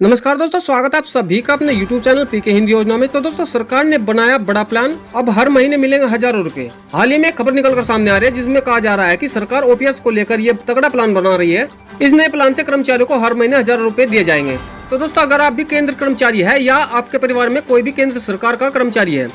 नमस्कार दोस्तों, स्वागत है आप सभी का अपने YouTube चैनल पीके हिंदी योजना में। तो दोस्तों, सरकार ने बनाया बड़ा प्लान। अब हर महीने मिलेंगे हजारों रुपए। हाल ही में खबर निकलकर सामने आ रही है जिसमें कहा जा रहा है कि सरकार ओपीएस को लेकर ये तगड़ा प्लान बना रही है। इस नए प्लान से कर्मचारियों को हर महीने हजारों रुपए दिए जाएंगे। तो दोस्तों, अगर आप भी केंद्र कर्मचारी है या आपके परिवार में कोई भी केंद्र सरकार का कर्मचारी है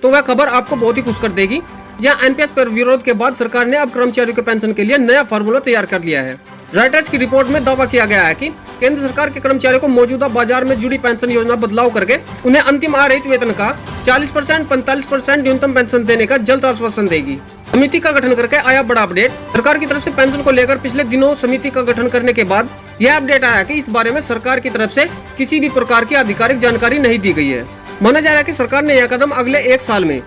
तो वह खबर आपको बहुत ही खुश कर देगी। जहाँ एनपीएस पर विरोध के बाद सरकार ने अब कर्मचारियों के पेंशन के लिए नया फार्मूला तैयार कर लिया है। रॉयटर्स की रिपोर्ट में दावा किया गया है कि केंद्र सरकार के कर्मचारियों को मौजूदा बाजार में जुड़ी पेंशन योजना बदलाव करके उन्हें अंतिम आरहित वेतन का 40%, 45% न्यूनतम पेंशन देने का जल्द आश्वासन देगी। समिति का गठन करके आया बड़ा अपडेट। सरकार की तरफ से पेंशन को लेकर पिछले दिनों समिति का गठन करने के बाद यह अपडेट आया कि इस बारे में सरकार की तरफ से किसी भी प्रकार की आधिकारिक जानकारी नहीं दी गई है। माना जा रहा है कि सरकार ने यह कदम अगले एक साल में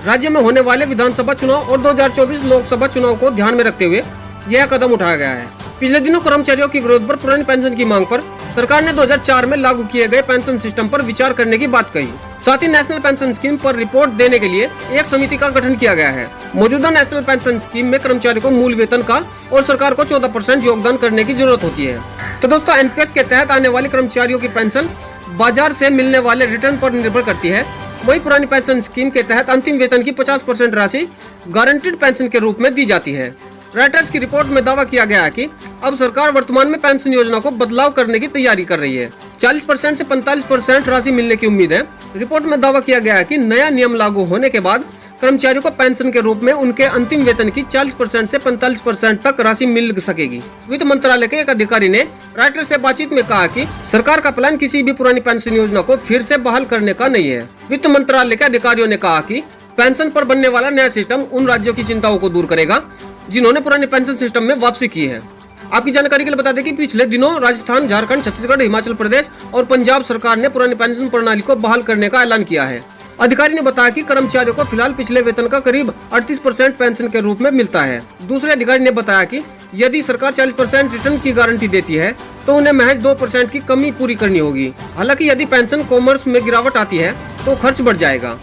राज्य में होने वाले विधानसभा चुनाव और 2024 लोकसभा चुनाव को ध्यान में रखते हुए यह कदम उठाया गया है। पिछले दिनों कर्मचारियों की विरोध पर पुरानी पेंशन की मांग पर सरकार ने 2004 में लागू किए गए पेंशन सिस्टम पर विचार करने की बात कही। साथ ही नेशनल पेंशन स्कीम पर रिपोर्ट देने के लिए एक समिति का गठन किया गया है। मौजूदा नेशनल पेंशन स्कीम में कर्मचारियों को मूल वेतन का और सरकार को 14% योगदान करने की जरूरत होती है। तो दोस्तों, एनपीएस के तहत आने वाली कर्मचारियों की पेंशन बाजार से मिलने वाले रिटर्न पर निर्भर करती है। वही पुरानी पेंशन स्कीम के तहत अंतिम वेतन की 50% राशि गारंटीड पेंशन के रूप में दी जाती है। रॉयटर्स की रिपोर्ट में दावा किया गया है कि अब सरकार वर्तमान में पेंशन योजना को बदलाव करने की तैयारी कर रही है। 40% से 45% राशि मिलने की उम्मीद है। रिपोर्ट में दावा किया गया है कि नया नियम लागू होने के बाद कर्मचारियों को पेंशन के रूप में उनके अंतिम वेतन की 40% से 45% तक राशि मिल सकेगी। वित्त मंत्रालय के एक अधिकारी ने रॉयटर्स से बातचीत में कहा कि सरकार का प्लान किसी भी पुरानी पेंशन योजना को फिर से बहाल करने का नहीं है। वित्त मंत्रालय के अधिकारियों ने कहा कि पेंशन पर बनने वाला नया सिस्टम उन राज्यों की चिंताओं को दूर करेगा जिन्होंने पुराने पेंशन सिस्टम में वापसी की है। आपकी जानकारी के लिए बता दें कि पिछले दिनों राजस्थान, झारखंड, छत्तीसगढ़, हिमाचल प्रदेश और पंजाब सरकार ने पुरानी पेंशन प्रणाली को बहाल करने का ऐलान किया है। अधिकारी ने बताया कि कर्मचारियों को फिलहाल पिछले वेतन का करीब 38% पेंशन के रूप में मिलता है। दूसरे अधिकारी ने बताया कि यदि सरकार 40% रिटर्न की गारंटी देती है तो उन्हें महज 2% की कमी पूरी करनी होगी। हालांकि यदि पेंशन कॉमर्स में गिरावट आती है तो खर्च बढ़ जाएगा।